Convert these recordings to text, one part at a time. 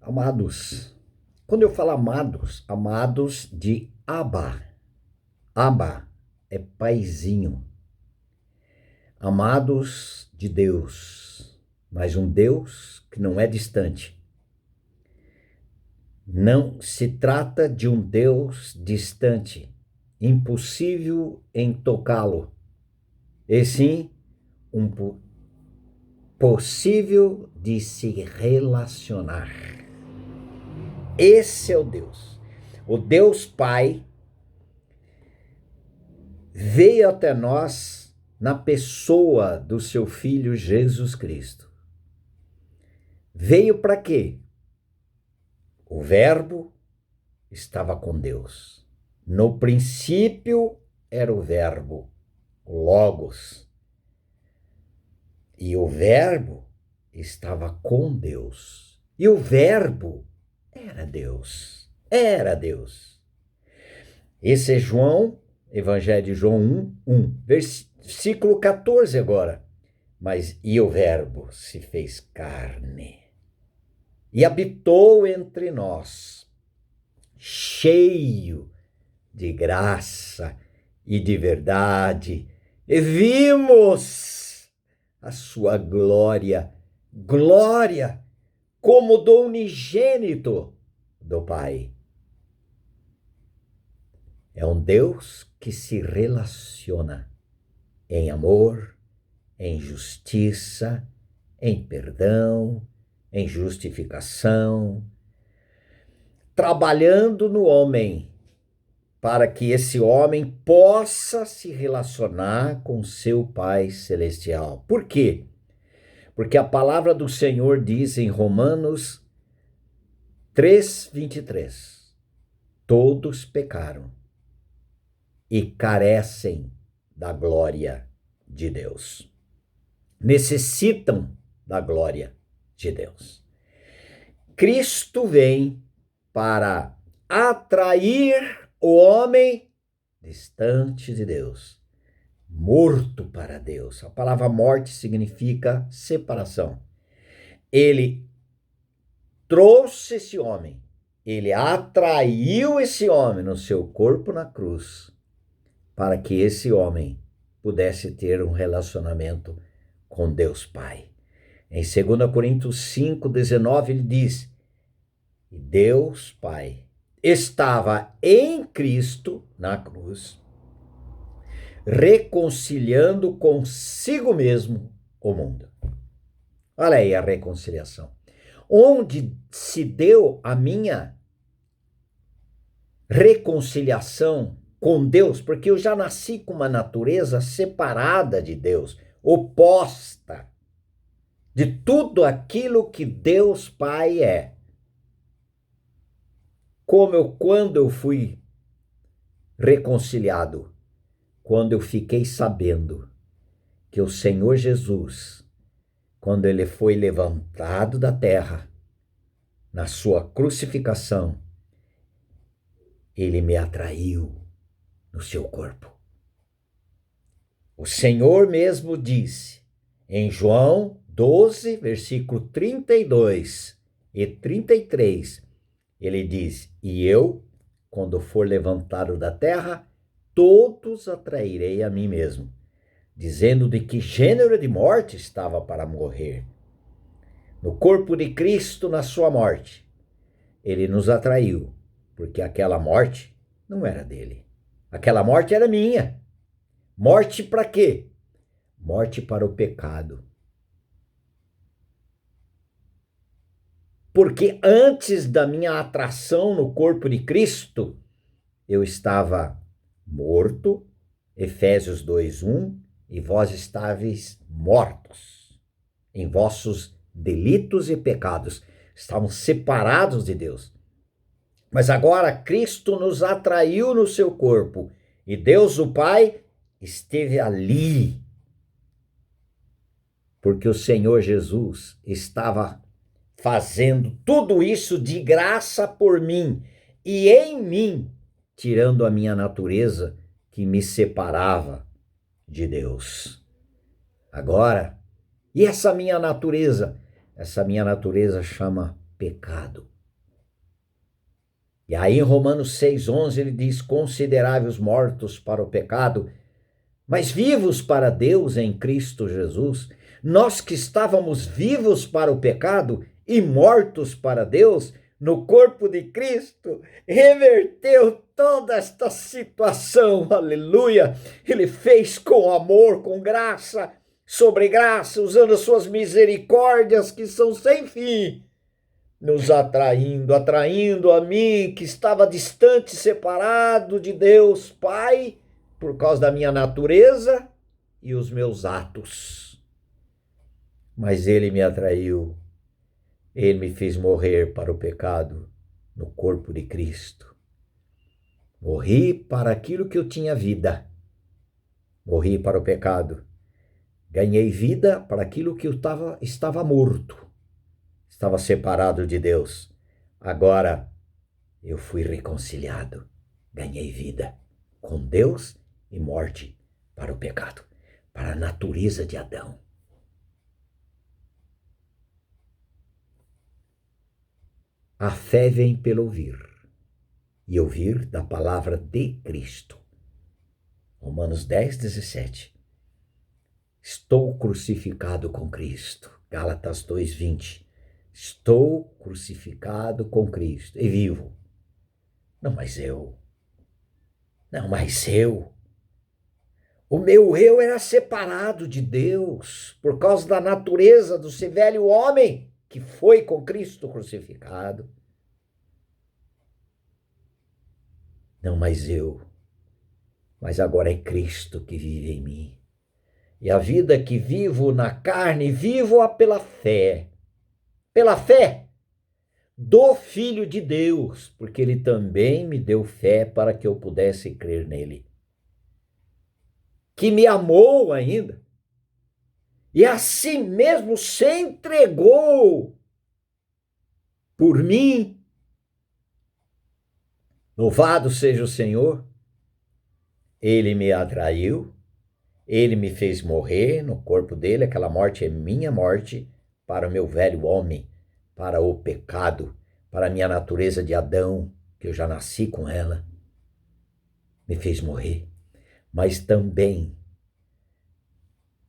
Amados, quando eu falo amados, amados de Abba. Abba é paizinho. Amados de Deus, mas um Deus que não é distante. Não se trata de um Deus distante, impossível em tocá-lo, e sim um possível de se relacionar. Esse é o Deus. O Deus Pai veio até nós na pessoa do seu Filho Jesus Cristo. Veio para quê? O Verbo estava com Deus. No princípio era o Verbo, o Logos. E o Verbo estava com Deus. E o Verbo era Deus. Era Deus. Esse é João, Evangelho de João 1, versículo 14 agora. Mas e o Verbo se fez carne e habitou entre nós, cheio de graça e de verdade, e vimos a sua glória, glória como do unigênito do Pai. É um Deus que se relaciona em amor, em justiça, em perdão, em justificação, trabalhando no homem para que esse homem possa se relacionar com seu Pai Celestial. Por quê? Porque a palavra do Senhor diz em Romanos 3:23, todos pecaram e carecem da glória de Deus. Necessitam da glória de Deus. Cristo vem para atrair o homem distante de Deus, morto para Deus. A palavra morte significa separação. Ele trouxe esse homem, ele atraiu esse homem no seu corpo na cruz, para que esse homem pudesse ter um relacionamento com Deus Pai. Em 2 Coríntios 5:19 ele diz: Deus Pai estava em Cristo na cruz, reconciliando consigo mesmo o mundo. Olha aí a reconciliação. Onde se deu a minha reconciliação com Deus, porque eu já nasci com uma natureza separada de Deus, oposta de tudo aquilo que Deus Pai é. Quando eu fui reconciliado, quando eu fiquei sabendo que o Senhor Jesus, quando ele foi levantado da terra, na sua crucificação, ele me atraiu no seu corpo. O Senhor mesmo disse em João 12, versículo 32 e 33, ele diz: e eu, quando for levantado da terra, todos atrairei a mim mesmo, dizendo de que gênero de morte estava para morrer. No corpo de Cristo, na sua morte, ele nos atraiu, porque aquela morte não era dele. Aquela morte era minha. Morte para quê? Morte para o pecado. Porque antes da minha atração no corpo de Cristo, eu estava morto, Efésios 2:1, e vós estáveis mortos em vossos delitos e pecados. Estavam separados de Deus. Mas agora Cristo nos atraiu no seu corpo e Deus o Pai esteve ali, porque o Senhor Jesus estava fazendo tudo isso de graça por mim e em mim, tirando a minha natureza que me separava de Deus. Agora, e essa minha natureza? Essa minha natureza chama pecado. E aí em Romanos 6,11 ele diz: considerai os mortos para o pecado, mas vivos para Deus em Cristo Jesus. Nós que estávamos vivos para o pecado e mortos para Deus, no corpo de Cristo, reverteu toda esta situação, aleluia. Ele fez com amor, com graça, sobre graça, usando as suas misericórdias que são sem fim, nos atraindo a mim, que estava distante, separado de Deus Pai, por causa da minha natureza e os meus atos. Mas ele me atraiu, ele me fez morrer para o pecado no corpo de Cristo. Morri para aquilo que eu tinha vida. Morri para o pecado. Ganhei vida para aquilo que eu estava morto. Estava separado de Deus. Agora eu fui reconciliado. Ganhei vida com Deus e morte para o pecado, para a natureza de Adão. A fé vem pelo ouvir, e ouvir da palavra de Cristo. Romanos 10:17. Estou crucificado com Cristo. Gálatas 2:20. Estou crucificado com Cristo e vivo. Não, mas eu. O meu eu era separado de Deus por causa da natureza do seu velho homem que foi com Cristo crucificado. Não, mas agora é Cristo que vive em mim. E a vida que vivo na carne, vivo-a pela fé. Pela fé do Filho de Deus, porque ele também me deu fé para que eu pudesse crer nele. Que me amou ainda. E assim mesmo se entregou por mim. Louvado seja o Senhor. Ele me atraiu, ele me fez morrer no corpo dele, aquela morte é minha morte, para o meu velho homem, para o pecado, para a minha natureza de Adão, que eu já nasci com ela. Me fez morrer. Mas também,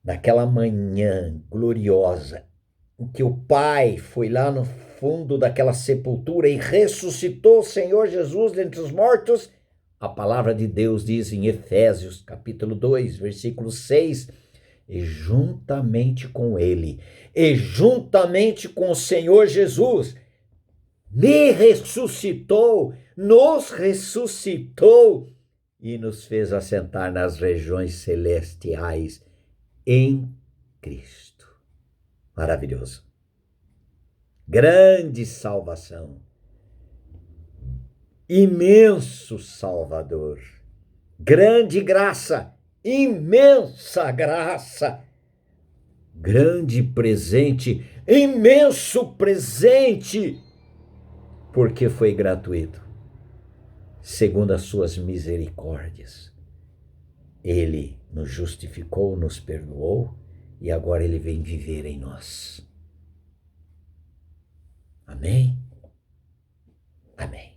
naquela manhã gloriosa, em que o Pai foi lá no fundo daquela sepultura e ressuscitou o Senhor Jesus dentre os mortos, a palavra de Deus diz em Efésios, capítulo 2, versículo 6, e juntamente com ele, e juntamente com o Senhor Jesus, me ressuscitou, nos ressuscitou e nos fez assentar nas regiões celestiais em Cristo. Maravilhoso. Grande salvação. Imenso Salvador. Grande graça. Imensa graça. Grande presente. Imenso presente. Porque foi gratuito. Segundo as suas misericórdias. Ele nos justificou, nos perdoou e agora ele vem viver em nós. Amém? Amém.